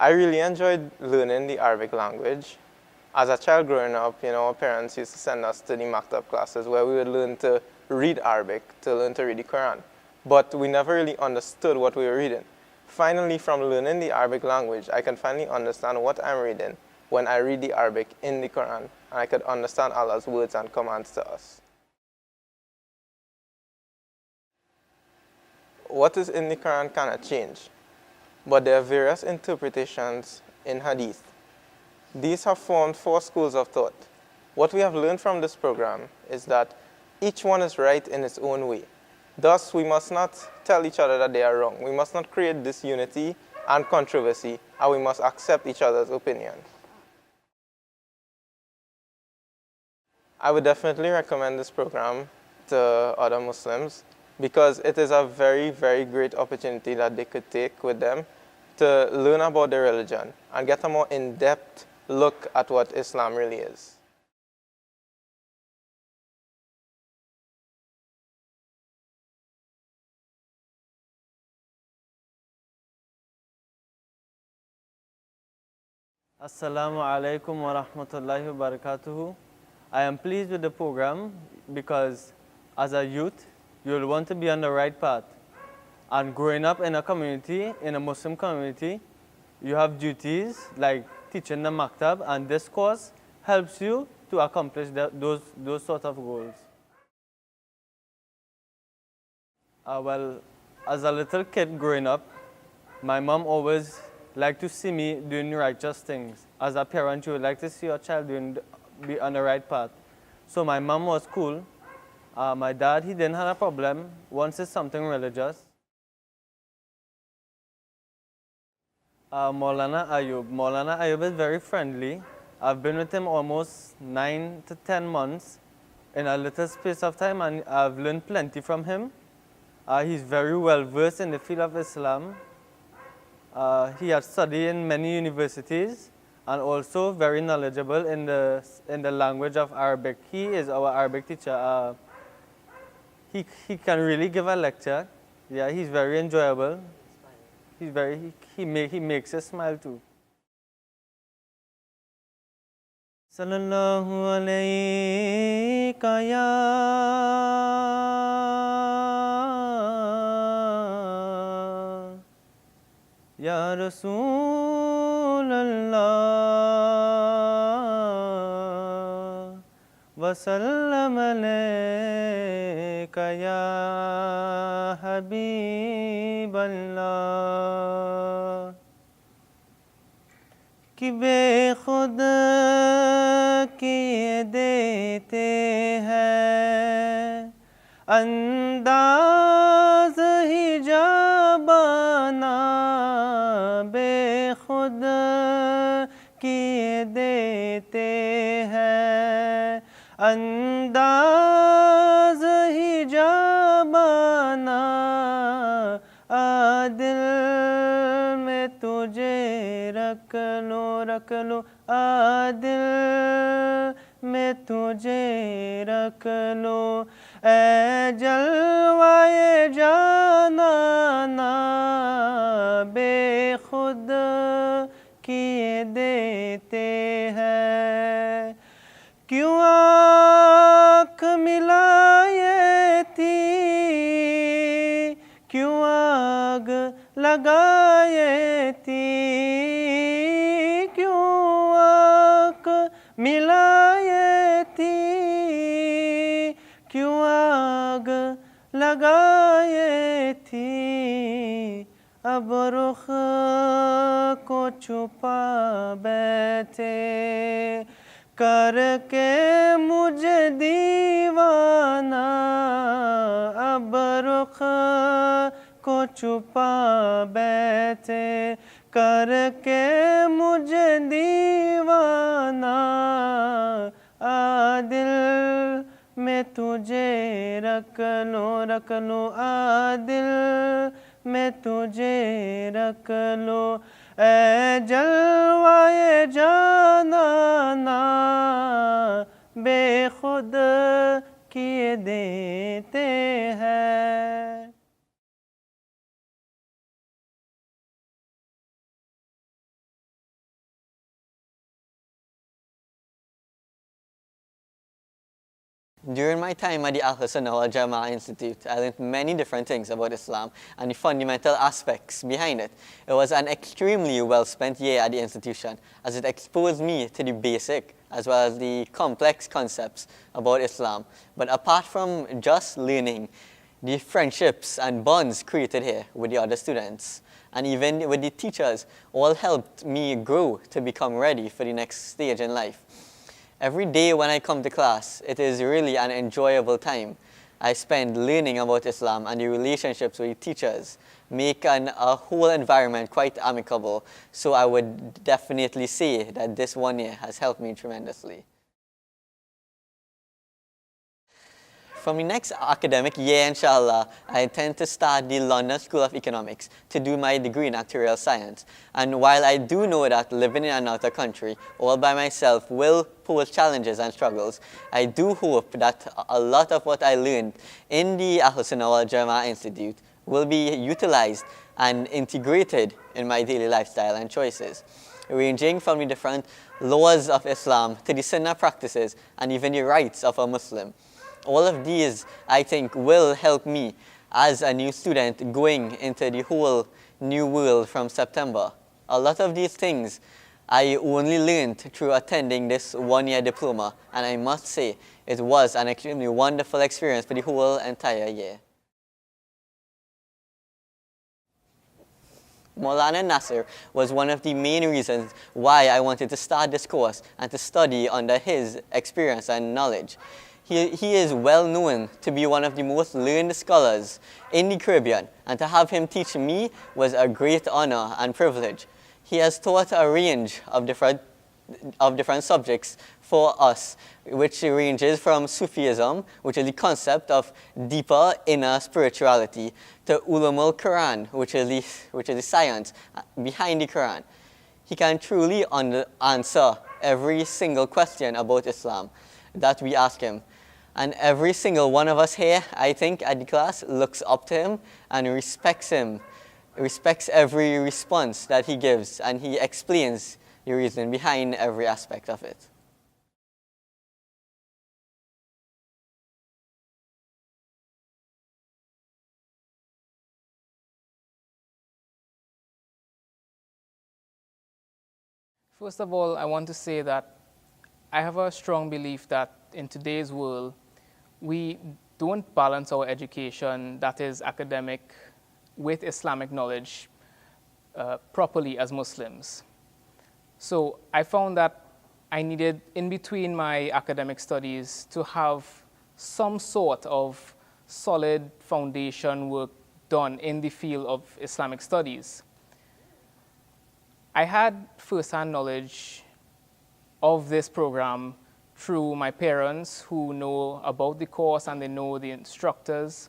I really enjoyed learning the Arabic language. As a child growing up, our parents used to send us to the Maktab classes where we would learn to read Arabic, to learn to read the Quran. But we never really understood what we were reading. Finally, from learning the Arabic language, I can finally understand what I'm reading when I read the Arabic in the Quran, and I could understand Allah's words and commands to us. What is in the Quran cannot change, but there are various interpretations in Hadith. These have formed 4 schools of thought. What we have learned from this program is that each one is right in its own way. Thus, we must not tell each other that they are wrong. We must not create disunity and controversy, and we must accept each other's opinions. I would definitely recommend this program to other Muslims because it is a very, very great opportunity that they could take with them to learn about their religion and get a more in-depth look at what Islam really is. Assalamu alaikum wa rahmatullahi wa barakatuhu. I am pleased with the program because as a youth, you will want to be on the right path. And growing up in a community, in a Muslim community, you have duties like teaching the maktab, and this course helps you to accomplish those sort of goals. Well, as a little kid growing up, my mom always liked to see me doing righteous things. As a parent, you would like to see your child be on the right path. So my mom was cool. My dad, he didn't have a problem once it's something religious. Maulana Ayub. Maulana Ayub is very friendly. I've been with him almost 9 to 10 months in a little space of time, and I've learned plenty from him. He's very well versed in the field of Islam. He has studied in many universities and also very knowledgeable in the language of Arabic. He is our Arabic teacher. He can really give a lecture. Yeah, he's very enjoyable. He makes us smile too. Sallallahu alayka ya Rasulallah wa sallam alayka ya Habiballah कि बेखुद किए देते हैं अंदाज हिजाबाना बेखुद किए देते हैं अंदाज हिजाबाना दिल में तुझे रख लो दिल में तुझे रख लो ऐ जलवाए जाना बेखुद किए देते हैं क्यों आँख मिलाए थी क्यों आग लगाए थी क्यों आँख मिलाए थी क्यों आग लगाए थी अब रुख को छुपा बैठे करके मुझे दीवाना अब रुख को छुपा बैठे करके मुझे दीवाना दिल में तुझे रख लो दिल में तुझे रख लो ऐ जलवाए जाना बेखुद किए देते हैं। During my time at the Al-Husna Wal Jama'ah Institute, I learned many different things about Islam and the fundamental aspects behind it. It was an extremely well-spent year at the institution, as it exposed me to the basic as well as the complex concepts about Islam. But apart from just learning, the friendships and bonds created here with the other students and even with the teachers all helped me grow to become ready for the next stage in life. Every day when I come to class, it is really an enjoyable time. I spend learning about Islam, and the relationships with teachers make a whole environment quite amicable. So I would definitely say that this 1 year has helped me tremendously. From the next academic year, inshallah, I intend to start the London School of Economics to do my degree in actuarial science. And while I do know that living in another country all by myself will pose challenges and struggles, I do hope that a lot of what I learned in the Al-Husna Wal Jama'ah Institute will be utilized and integrated in my daily lifestyle and choices, ranging from the different laws of Islam to the Sunnah practices and even the rights of a Muslim. All of these, I think, will help me as a new student going into the whole new world from September. A lot of these things I only learned through attending this 1 year diploma, and I must say it was an extremely wonderful experience for the whole entire year. Maulana Nasir was one of the main reasons why I wanted to start this course and to study under his experience and knowledge. He is well known to be one of the most learned scholars in the Caribbean, and to have him teach me was a great honor and privilege. He has taught a range of different subjects for us, which ranges from Sufism, which is the concept of deeper inner spirituality, to Ulumul Quran, which is the science behind the Quran. He can truly answer every single question about Islam that we ask him. And every single one of us here, I think, at the class looks up to him and respects him, respects every response that he gives, and he explains the reason behind every aspect of it. First of all, I want to say that I have a strong belief that in today's world, we don't balance our education, that is academic, with Islamic knowledge properly as Muslims. So I found that I needed, in between my academic studies, to have some sort of solid foundation work done in the field of Islamic studies. I had first-hand knowledge of this program through my parents, who know about the course and they know the instructors,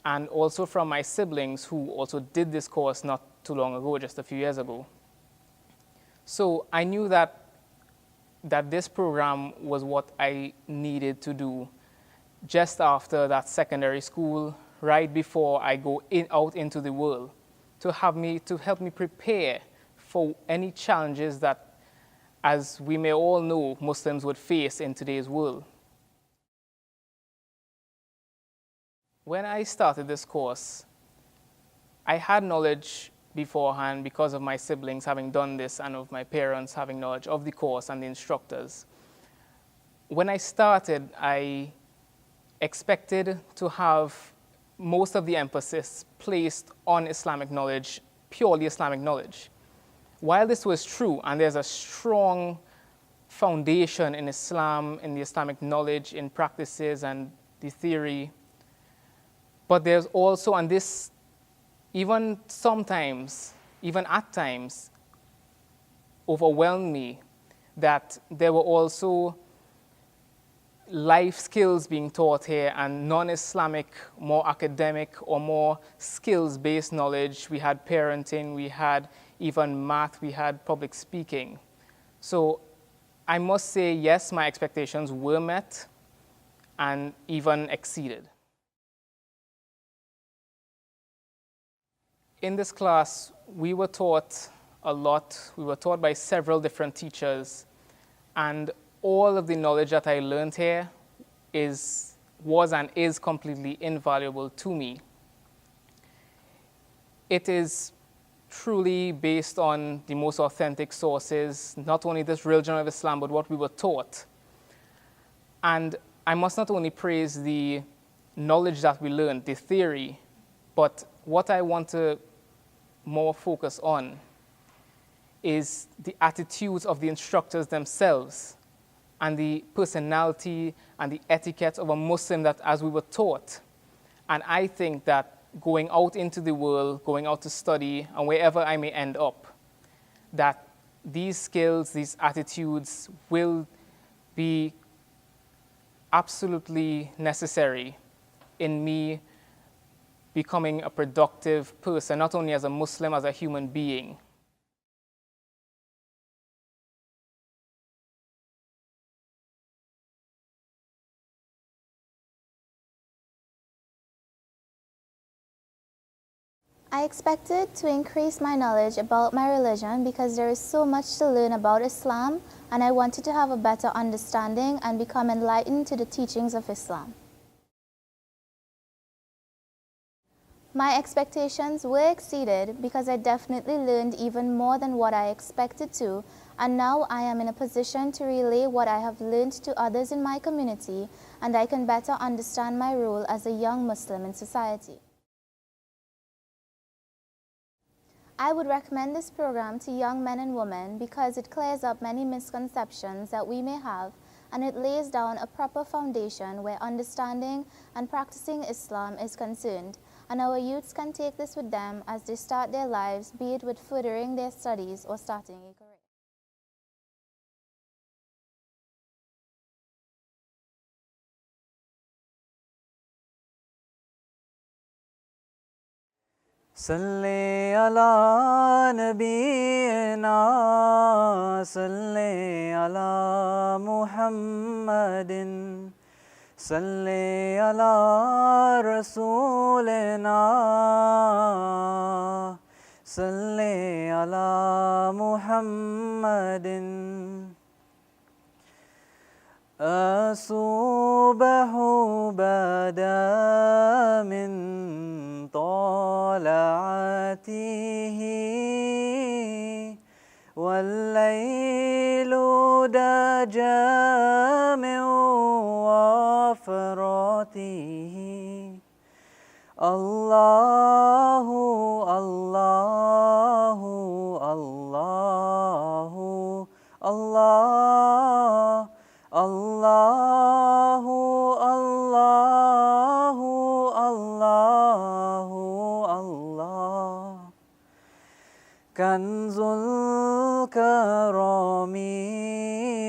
and also from my siblings who also did this course not too long ago, just a few years ago. So I knew that this program was what I needed to do just after that secondary school, right before I go out into the world, to help me prepare for any challenges that, as we may all know, Muslims would face in today's world. When I started this course, I had knowledge beforehand because of my siblings having done this and of my parents having knowledge of the course and the instructors. When I started, I expected to have most of the emphasis placed on Islamic knowledge, purely Islamic knowledge. While this was true, and there's a strong foundation in Islam, in the Islamic knowledge, in practices and the theory, but there's also, and this even sometimes, even at times, overwhelmed me, that there were also life skills being taught here and non-Islamic, more academic or more skills-based knowledge. We had parenting, we had even math, we had public speaking. So I must say, yes, my expectations were met and even exceeded. In this class, we were taught a lot. We were taught by several different teachers, and all of the knowledge that I learned here was and is completely invaluable to me. It is truly based on the most authentic sources, not only this religion of Islam, but what we were taught. And I must not only praise the knowledge that we learned, the theory, but what I want to more focus on is the attitudes of the instructors themselves and the personality and the etiquette of a Muslim that as we were taught. And I think that going out into the world, going out to study, and wherever I may end up, that these skills, these attitudes will be absolutely necessary in me becoming a productive person, not only as a Muslim, as a human being. I expected to increase my knowledge about my religion because there is so much to learn about Islam, and I wanted to have a better understanding and become enlightened to the teachings of Islam. My expectations were exceeded because I definitely learned even more than what I expected to, and now I am in a position to relay what I have learned to others in my community, and I can better understand my role as a young Muslim in society. I would recommend this program to young men and women because it clears up many misconceptions that we may have, and it lays down a proper foundation where understanding and practicing Islam is concerned, and our youths can take this with them as they start their lives, be it with furthering their studies or starting a career. Salli ala nabiyyina, salli ala Muhammadin, salli ala rasulina, salli ala Muhammadin. الصبح بدا من طلعته والليل دجا من وفراته الله الله الله الله الله الله الله الله كنز الكرام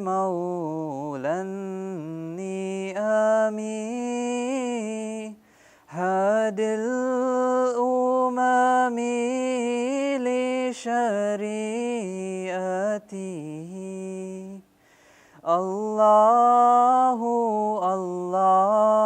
مولى النئام هادي الأمم لشريعته الله الله